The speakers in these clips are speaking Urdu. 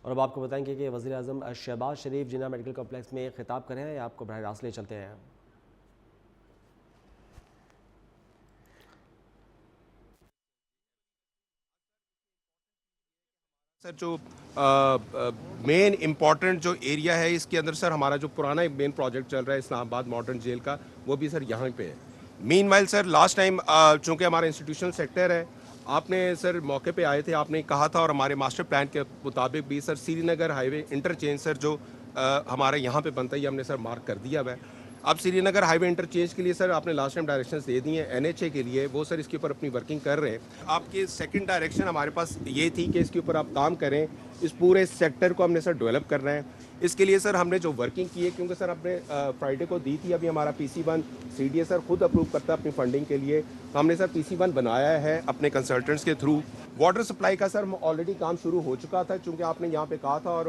اور اب آپ کو بتائیں گے کہ وزیر اعظم شہباز شریف جناح میڈیکل کمپلیکس میں خطاب کریں یا آپ کو براہ راست لے چلتے ہیں؟ سر جو مین امپورٹنٹ جو ایریا ہے اس کے اندر سر ہمارا جو پرانا مین پروجیکٹ چل رہا ہے اسلام آباد ماڈرن جیل کا، وہ بھی سر یہاں پہ ہے. مین وائل سر لاسٹ ٹائم چونکہ ہمارا انسٹیٹیوشنل سیکٹر ہے، آپ نے سر موقع پہ آئے تھے، آپ نے کہا تھا اور ہمارے ماسٹر پلان کے مطابق بھی سر سری نگر ہائی وے انٹرچینج سر جو ہمارے یہاں پہ بنتا ہے، یہ ہم نے سر مارک کر دیا ہوا ہے. اب سری نگر ہائی وے انٹرچینج کے لیے سر آپ نے لاسٹ ٹائم ڈائریکشنز دے دی ہیں این ایچ اے کے لیے، وہ سر اس کے اوپر اپنی ورکنگ کر رہے ہیں. آپ کی سیکنڈ ڈائریکشن ہمارے پاس یہ تھی کہ اس کے اوپر آپ کام کریں، اس پورے سیکٹر کو ہم نے سر ڈیولپ کرنا ہے. اس کے لیے سر ہم نے جو ورکنگ کی ہے، کیونکہ سر ہم نے فرائیڈے کو دی تھی، ابھی ہمارا پی سی 1 سی ڈی اے سر خود اپروو کرتا ہے اپنی فنڈنگ کے لیے، تو ہم نے سر پی سی 1 بنایا ہے اپنے کنسلٹنٹس کے تھرو. واٹر سپلائی کا سر آلریڈی کام شروع ہو چکا تھا، چونکہ آپ نے یہاں پہ کہا تھا اور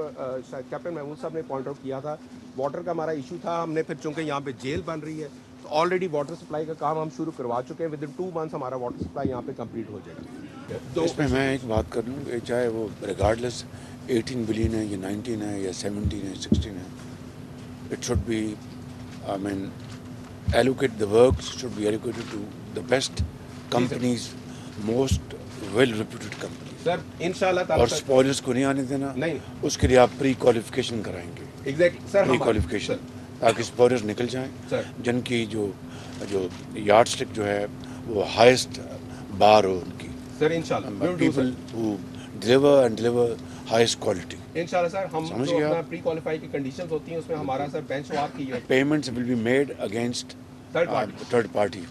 کیپٹن محمود صاحب نے پوائنٹ آؤٹ کیا تھا واٹر کا ہمارا ایشو تھا. ہم نے پھر چونکہ یہاں پہ جیل بن رہی ہے تو آلریڈی واٹر سپلائی کا کام ہم شروع کروا چکے ہیں. ود ان 2 منتھس ہمارا واٹر سپلائی یہاں پہ کمپلیٹ ہو جائے گا. تو اس میں ایک بات کر لوں کہ چاہے وہ ریگارڈلیس 18 بلین ہے یا 19 ہے یا 17 ہے 16 ہے، it should be, I mean, allocate the works should be allocated to the best companies, most well reputed companies. سر انشاءاللہ تعالیٰ اور اسپوائلرس کو نہیں آنے دینا. نہیں، اس کے لیے آپ پری کوالیفیکیشن کرائیں گے. ایگزیکٹلی سر، پری کوالیفیکیشن تاکہ اسپوائلرس نکل جائیں جن کی جو یارڈ اسٹک جو ہے وہ ہائیسٹ بار ہو ان کی. سر انشاءاللہ people who deliver and deliver highest quality. انشاءاللہ سر ہم سمجھ جو گئے اپنا آپ؟ پری کوالیفائی کی کنڈیشنز ہوتی ہیں اس میں ہمارا سر بینچ مارک کی ہے Payments will be made against third third party.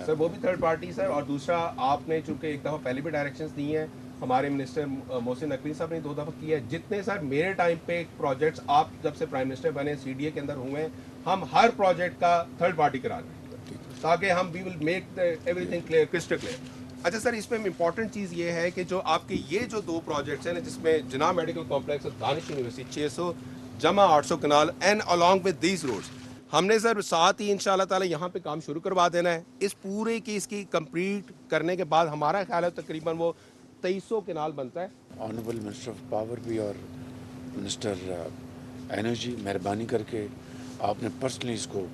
سر، وہ بھی تھرڈ پارٹی سر. اور دوسرا آپ نے چونکہ ایک دفعہ پہلے بھی ڈائریکشنز دی ہیں، ہمارے منسٹر محسن نقوی صاحب نے 2 دفعہ کیا ہے. جتنے سر میرے ٹائم پہ پروجیکٹس آپ جب سے پرائم منسٹر بنے سی ڈی اے کے اندر ہوئے ہیں، ہم ہر پروجیکٹ کا تھرڈ پارٹی کرا دیں تاکہ ہم we will make everything clear, crystal clear. اچھا سر، اس میں امپورٹنٹ چیز یہ ہے کہ جو آپ کے یہ جو 2 پروجیکٹس ہیں نا، جس میں جناح میڈیکل کمپلیکس اور دانش یونیورسٹی 600 جمع 800 کنال and along with these roads، ہم نے سر ساتھ ہی انشاءاللہ تعالی یہاں پہ کام شروع کروا دینا ہے. اس پورے کی اس کی کمپلیٹ کرنے کے بعد ہمارا خیال ہے تقریباً وہ 2300 کنال بنتا ہے. آنریبل منسٹر آف پاور بھی اور منسٹر انرجی مہربانی کر کے آپ نے پرسنلی اس کو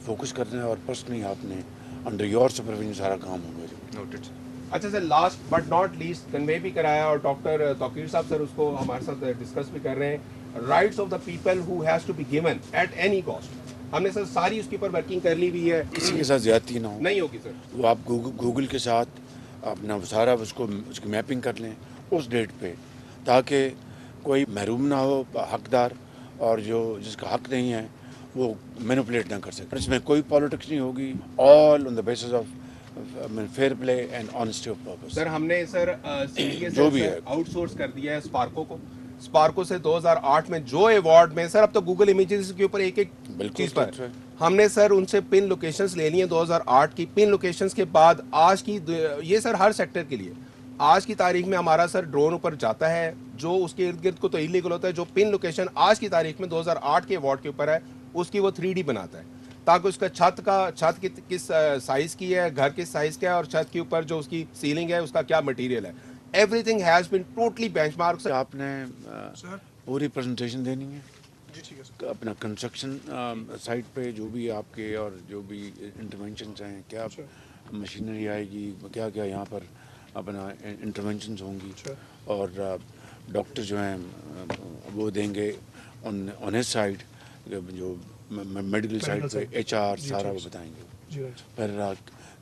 فوکس کرنا ہے اور پرسنلی آپ نے انڈر یور سپرویژن سارا کام ہوگا. اچھا سر، لاسٹ بٹ ناٹ لیسٹ کنوے بھی کرایا اور ڈاکٹر توقیر صاحب سر اس کو ہمارے ساتھ ڈسکس بھی کر رہے ہیں. Rights of the people who has to be given at any cost, ہم نے سر ساری اس کے اوپر ورکنگ کر لی ہوئی ہے. کسی کے ساتھ زیادتی نہ ہو. نہیں ہوگی سر. وہ آپ گوگل کے ساتھ اپنا سارا اس کی میپنگ کر لیں اس ڈیٹ پہ، تاکہ کوئی محروم نہ ہو حقدار، اور جو جس کا حق نہیں ہے وہ مینوپولیٹ نہ کر سکے. اس میں کوئی پالیٹکس نہیں ہوگی. All on the basis of fair play and honesty of purpose. Sir ہم نے سر جو بھی ہے آؤٹ سورس کر دیا ہے اسپارکو کو. اسپارکو سے 2008 میں جو ایوارڈ میں سر، اب تو گوگل امیجز کے اوپر ایک چیز پر ہم نے سر ان سے پن لوکیشنز لے لی ہیں. 2008 کی پن لوکیشنز کے بعد آج کی یہ سر ہر سیکٹر کے لیے آج کی تاریخ میں ہمارا سر ڈرون اوپر جاتا ہے جو اس کے ارد گرد کو تو انلیگل ہوتا ہے. جو پن لوکیشن آج کی تاریخ میں 2008 کے ایوارڈ کے اوپر ہے اس کی وہ 3D بناتا ہے، تاکہ اس کا چھت کس سائز کی ہے، گھر کس سائز کا ہے، اور چھت کے اوپر جو اس کی سیلنگ ہے اس کا کیا مٹیریل ہے. Every thing has been totally bench mark. آپ نے پوری پریزنٹیشن دینی ہے اپنا کنسٹرکشن سائٹ پہ، جو بھی آپ کے اور جو بھی انٹرونشنز ہیں، کیا مشینری آئے گی، کیا کیا یہاں پر اپنا انٹرونشنز ہوں گی، اور ڈاکٹر جو ہیں وہ دیں گے آن ہز سائڈ، جو میڈیکل سائڈ پہ ایچ آر سارا وہ بتائیں گے. پھر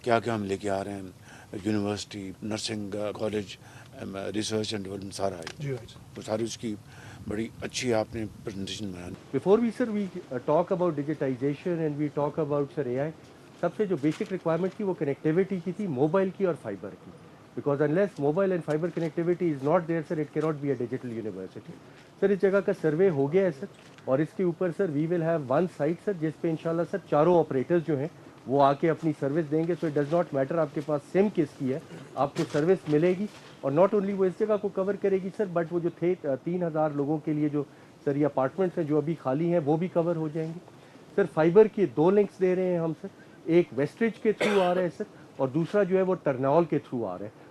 کیا کیا ہم لے کے آ رہے ہیں، university, nursing college, research and development سارا ہے، وہ ساری اس کی بڑی اچھی آپ نے پریزنٹیشن بنانی. Before we talk about digitization and we talk about sir AI, سب سے جو بیسک ریکوائرمنٹ تھی وہ کنیکٹیوٹی کی تھی، موبائل کی اور فائبر کی. Because unless mobile and fibre connectivity is not there sir, it cannot be a digital university. Sir اس جگہ کا سروے ہو گیا ہے سر، اور اس کے اوپر سر وی ول ہیو 1 سائٹ سر، جس پہ انشاءاللہ سر چاروں آپریٹرز جو ہیں وہ آ کے اپنی سروس دیں گے. So it does not matter آپ کے پاس سم کس کی ہے، آپ کو سروس ملے گی. اور ناٹ اونلی وہ اس جگہ کو کور کرے گی سر، بٹ وہ جو تھے 3000 لوگوں کے لیے جو سر یہ اپارٹمنٹس ہیں جو ابھی خالی ہیں وہ بھی کور ہو جائیں گے. سر فائبر کی 2 لنکس دے رہے ہیں ہم سر، ایک ویسٹریج کے تھرو آ رہا ہے سر، اور دوسرا جو ہے وہ ٹرنال کے تھرو آ رہا ہے.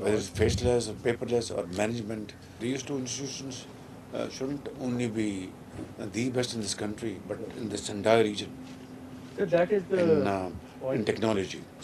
whether it's faceless or paperless or management. These two institutions shouldn't only be the best in this country, but in this entire region So that is the in point. technology.